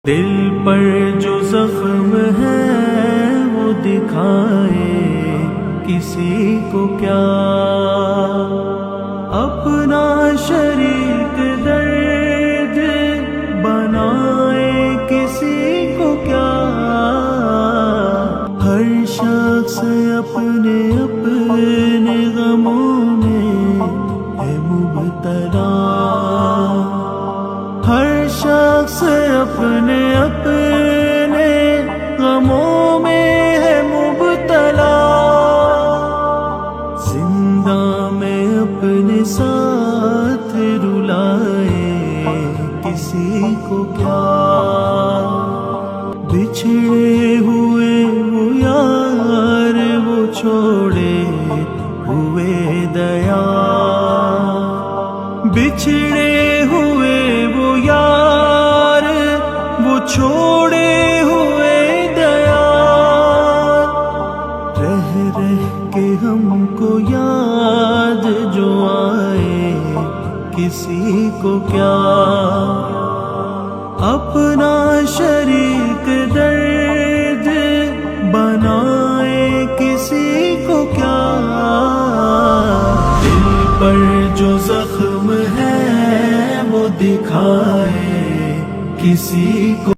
دل پر جو زخم ہے وہ دکھائے کسی کو کیا، اپنا شریک درد بنائے کسی کو کیا۔ ہر شخص اپنے اپنے غموں میں ہے مبتلا، ہر شخص اپنے اپنے غموں میں ہے مبتلا۔ زندہ میں اپنے ساتھ رلائے کسی کو کیا، بچھڑے ہوئے وہ یار وہ چھوڑے ہوئے دیا، بچھڑے ہوئے وہ یار وہ چھوڑے ہوئے دیا۔ رہ رہ کے ہم کو یاد جو آئے کسی کو کیا، اپنا شریک درد بنائے کسی کو کیا۔ دل پر جو زخم ہے وہ دکھائے کسی کو